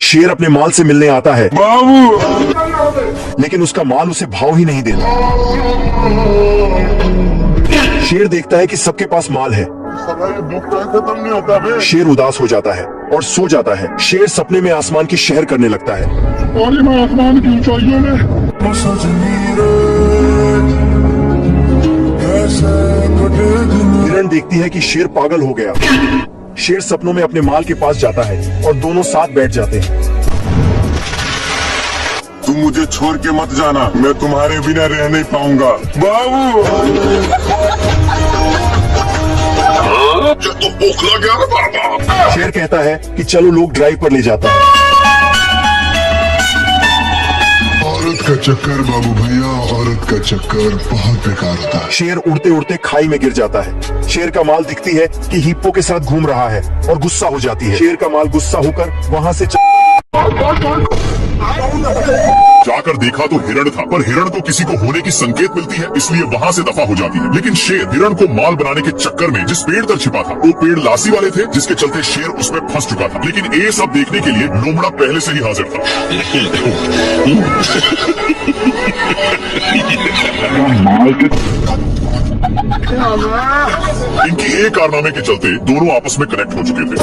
शेर अपने माल से मिलने आता है बाबू लेकिन उसका माल उसे भाव ही नहीं देता। शेर देखता है कि सबके पास माल है। साला ये दुख तो खत्म नहीं होता बे। शेर उदास हो जाता है और सो जाता है। शेर सपने में आसमान की शहर करने लगता है। और मैं आसमान की ऊंचाइयों में हिरण देखती है कि शेर पागल हो गया। शेर सपनों में अपने माल के पास जाता है और दोनों साथ बैठ जाते हैं। तुम मुझे छोड़ के मत जाना, मैं तुम्हारे बिना रह नहीं पाऊंगा बाबू। क्या तो बोखला गया ना बाबा। शेर कहता है कि चलो लोग ड्राइव पर ले जाता है। औरत का चक्कर बाबू भैया, औरत का चक्कर बहुत बेकार होता है। शेर उड़ते उड़ते खाई में गिर जाता है। शेर का माल दिखती है कि हिप्पो के साथ घूम रहा है और गुस्सा हो जाती है। शेर का माल गुस्सा होकर वहाँ से जाकर देखा तो हिरण था, पर हिरण को किसी को होने की संकेत मिलती है, इसलिए वहाँ से दफा हो जाती है। लेकिन शेर हिरण को माल बनाने के चक्कर में जिस पेड़ तक छिपा था, वो पेड़ लासी वाले थे, जिसके चलते शेर उसमें फंस चुका था। लेकिन ये सब देखने के लिए लोमड़ा पहले से ही हाजिर था। इनकी एक कारनामे के चलते दोनों आपस में कनेक्ट हो चुके थे।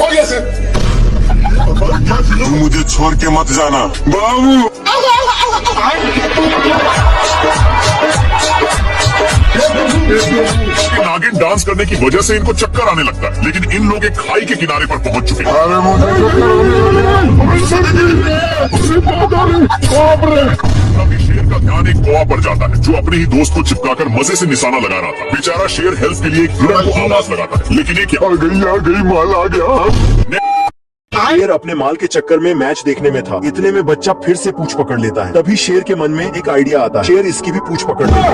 तुम मुझे छोड़ के मत जाना बाबू। नागिन डांस करने की वजह से इनको चक्कर आने लगता है, लेकिन इन लोग एक खाई के किनारे पर पहुंच चुके हैं। अभी शेर का ध्यान एक कौवा पर जाता है, जो अपने ही दोस्त को चिपकाकर मजे से निशाना लगा रहा था। बेचारा शेर हेल्प के लिए एक हिरण को आवाज लगाता है, लेकिन ये क्या आ गई माल आ गया। शेर अपने माल के चक्कर में मैच देखने में था। इतने में बच्चा फिर से पूंछ पकड़ लेता है। तभी शेर के मन में एक आइडिया आता है। शेर इसकी भी पूंछ पकड़ लेता है।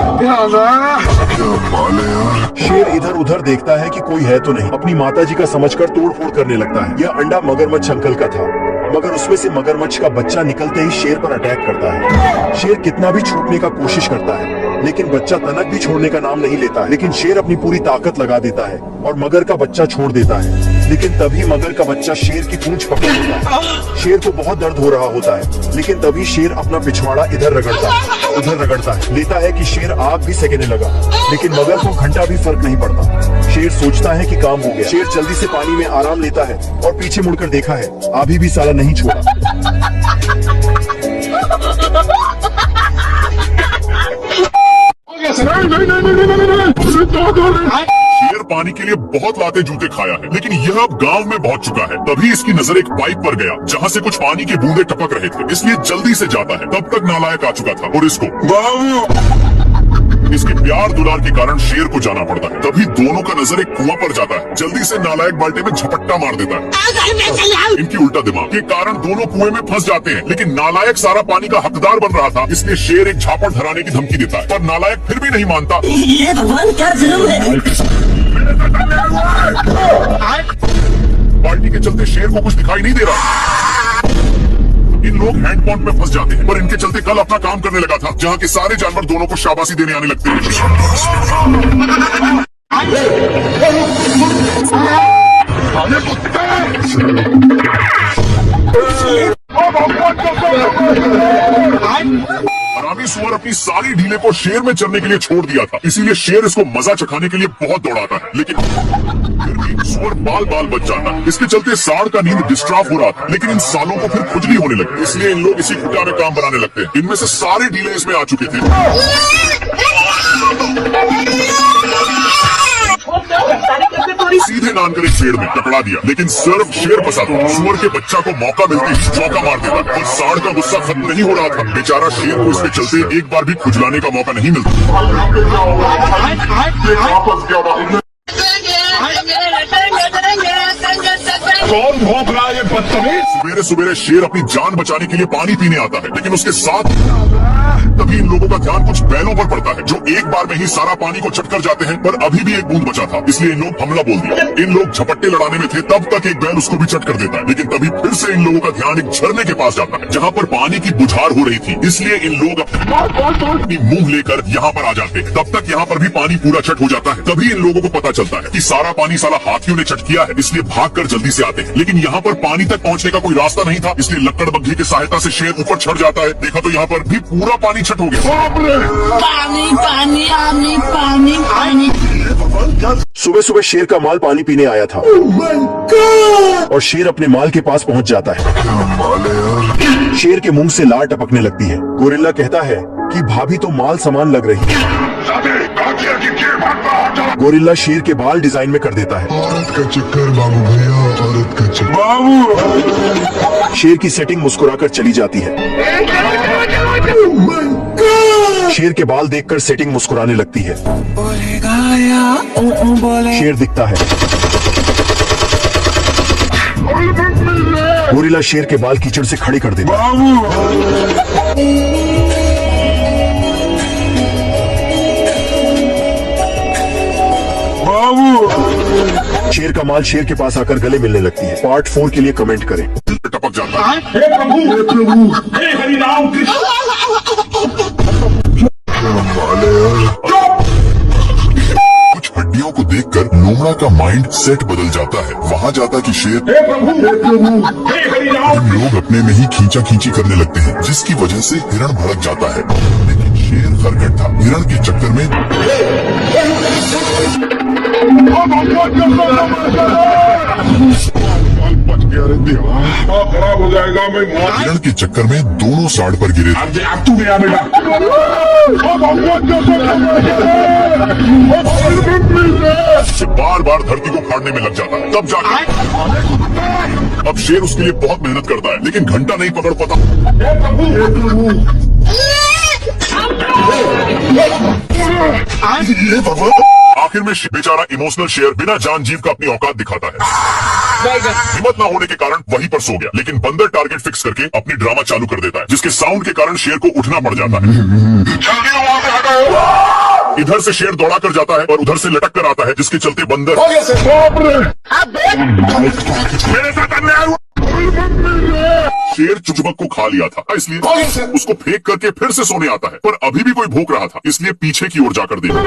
शेर इधर उधर देखता है कि कोई है तो नहीं। अपनी माताजी का समझकर तोड़फोड़ करने लगता है। यह अंडा मगरमच्छ अंकल का था, मगर उसमें से मगरमच्छ का बच्चा निकलते ही शेर पर अटैक करता है। शेर कितना भी छूटने का कोशिश करता है, लेकिन बच्चा तनक भी छोड़ने का नाम नहीं लेता है। लेकिन शेर अपनी पूरी ताकत लगा देता है और मगर का बच्चा छोड़ देता है। लेकिन तभी मगर का बच्चा शेर की पूंछ पकड़ लेता है। शेर को बहुत दर्द हो रहा होता है, लेकिन तभी शेर अपना पिछवाड़ा इधर रगड़ता है, उधर रगड़ता है। लेता है कि शेर आग भी सेकने लगा, लेकिन मगर को घंटा भी फर्क नहीं पड़ता। शेर सोचता है कि काम हो गया। शेर जल्दी से पानी में आराम लेता है और पीछे मुड़कर देखा है, अभी भी साला नहीं छोड़ा। शेर पानी के लिए बहुत लाते जूते खाया है, लेकिन यह अब गांव में पहुंच चुका है। तभी इसकी नजर एक पाइप पर गया, जहां से कुछ पानी की बूंदे टपक रहे थे, इसलिए जल्दी से जाता है। तब तक नालायक आ चुका था और इसको बाबू इसके प्यार दुलार के कारण शेर को जाना पड़ता है। तभी दोनों का नजर एक कुआं पर जाता है। जल्दी से नालायक बाल्टी में झपट्टा मार देता है। इनकी उल्टा दिमाग के कारण दोनों कुएं में फंस जाते हैं, लेकिन नालायक सारा पानी का हकदार बन रहा था, इसलिए शेर एक झापड़ धराने की धमकी देता है, पर नालायक फिर भी नहीं मानता। ये भगवान क्या जुल्म है। बाल्टी के चलते शेर को कुछ दिखाई नहीं दे रहा। इन लोग हैंड पंप में फंस जाते हैं, पर इनके चलते कल अपना काम करने लगा था, जहाँ के सारे जानवर दोनों को शाबाशी देने आने लगते हैं। हरामी सुअर अपनी सारी ढीले को शेर में चरने के लिए छोड़ दिया था, इसीलिए शेर इसको मजा चखाने के लिए बहुत दौड़ाता है, लेकिन फिर भी सुअर बाल बाल बच जाता है। इसके चलते सांड का नींद डिस्टर्ब हो रहा था, लेकिन इन सालों को फिर खुजली होने लगी, इसलिए इन लोग इसी कुटा में काम बनाने लगते हैं। इनमें से सारे ढीले इसमें आ चुके थे। सीधे नान कर एक पेड़ में टकरा दिया, लेकिन सिर्फ शेर फंसा था। सुअर के बच्चा को मौका मिलते ही चौका मार देता, और सांड का गुस्सा खत्म नहीं हो रहा था। बेचारा शेर को इसके चलते एक बार भी खुजलाने का मौका नहीं मिलता। कौन भौंक रहा है ये बदतमीज। सवेरे सवेरे शेर अपनी जान बचाने के लिए पानी पीने आता है, लेकिन उसके साथ तभी इन लोगों का ध्यान कुछ बैलों पर पड़ता है जो एक बार में ही सारा पानी को चटकर जाते हैं, पर अभी भी एक बूंद बचा था, इसलिए इन लोग हमला बोल दिया। इन लोग झपट्टे लड़ाने में थे, तब तक एक बैल उसको भी चट कर देता है, लेकिन तभी फिर से इन लोगों का ध्यान एक झरने के पास जाता है जहाँ पर पानी की बुझार हो रही थी, इसलिए इन लोग अपनी मुंह लेकर यहाँ पर आ जाते हैं। तब तक यहाँ पर भी पानी पूरा चट हो जाता है। तभी इन लोगों को पता चलता है कि सारा पानी साला हाथियों ने चट किया है, इसलिए भागकर जल्दी से आते हैं। लेकिन यहाँ पर पानी तक पहुँचने का कोई रास्ता नहीं था, इसलिए लक्कड़ बग्घी की सहायता से शेर ऊपर चढ़ जाता है। देखा तो यहाँ पर भी पूरा पानी छट हो गया। पानी पानी पानी पानी पानी। सुबह सुबह शेर का माल पानी पीने आया था और शेर अपने माल के पास पहुंच जाता है। शेर के मुंह से लार टपकने लगती है। गोरिल्ला कहता है कि भाभी तो माल समान लग रही है। गोरिल्ला शेर के बाल डिजाइन में कर देता है। औरत का चक्कर बाबू भैया, औरत का चक्कर बाबू। शेर की सेटिंग मुस्कुराकर चली जाती है। शेर के बाल देखकर सेटिंग मुस्कुराने लगती है। शेर दिखता है। गोरिल्ला शेर के बाल कीचड़ से खड़े कर देता है। शेर का माल शेर के पास आकर गले मिलने लगती है। पार्ट 4 के लिए कमेंट करें। टपक जाता है। कुछ हड्डियों को देखकर लोमड़ा का माइंड सेट बदल जाता है। वहाँ जाता कि शेर इन लोग अपने में ही खींचा खींची करने लगते हैं, जिसकी वजह से हिरण भड़क जाता है। लेकिन शेर खरगट था। हिरण के चक्कर में बच गया रे देवा, खराब हो जाएगा। मैं हिरण के चक्कर में दोनों साइड पर गिरे। अब तू गया बेटा। बार बार धरती को फाड़ने में लग जाता है। तब जाकर अब शेर उसके लिए बहुत मेहनत करता है, लेकिन घंटा नहीं पकड़ पाता। आखिर में बेचारा इमोशनल शेर बिना जान जीव का अपनी औकात दिखाता है। हिम्मत ना होने के कारण वहीं पर सो गया, लेकिन बंदर टारगेट फिक्स करके अपनी ड्रामा चालू कर देता है, जिसके साउंड के कारण शेर को उठना पड़ जाता है। इधर से शेर दौड़ा कर जाता है और उधर से लटक कर आता है, जिसके चलते बंदर मेरे साथ अन्याय हुआ। शेर चुचबक को खा लिया था, इसलिए उसको फेंक करके फिर से सोने आता है, पर अभी भी कोई भूख रहा था, इसलिए पीछे की ओर जाकर देखा।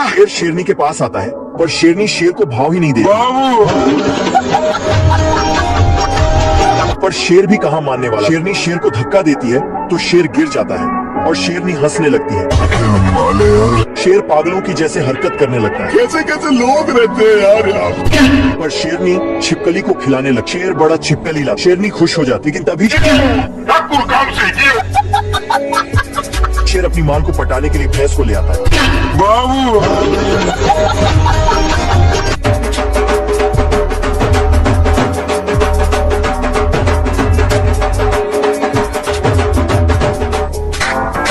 शेर शेरनी के पास आता है, पर शेरनी शेर को भाव ही नहीं देती। पर शेर भी कहाँ मानने वाला। शेरनी शेर को धक्का देती है तो शेर गिर जाता है और शेरनी हंसने लगती है। शेर पागलों की जैसे हरकत करने लगता है। कैसे कैसे लोग रहते हैं यार यहाँ। पर शेरनी छिपकली को खिलाने लग। शेर बड़ा छिपकली ला। शेरनी खुश हो जाती, लेकिन तभी शेर अपनी माल को पटाने के लिए भैंस को ले आता है। बाबू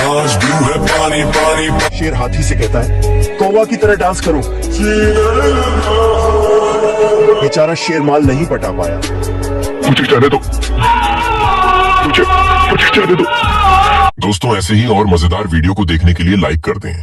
आज भी है पानी पानी। शेर हाथी से कहता है, कौवा की तरह डांस करो। बेचारा शेर माल नहीं पटा पाया। मुझे जाने दो, मुझे जाने दो। दोस्तों, ऐसे ही और मजेदार वीडियो को देखने के लिए लाइक कर दें।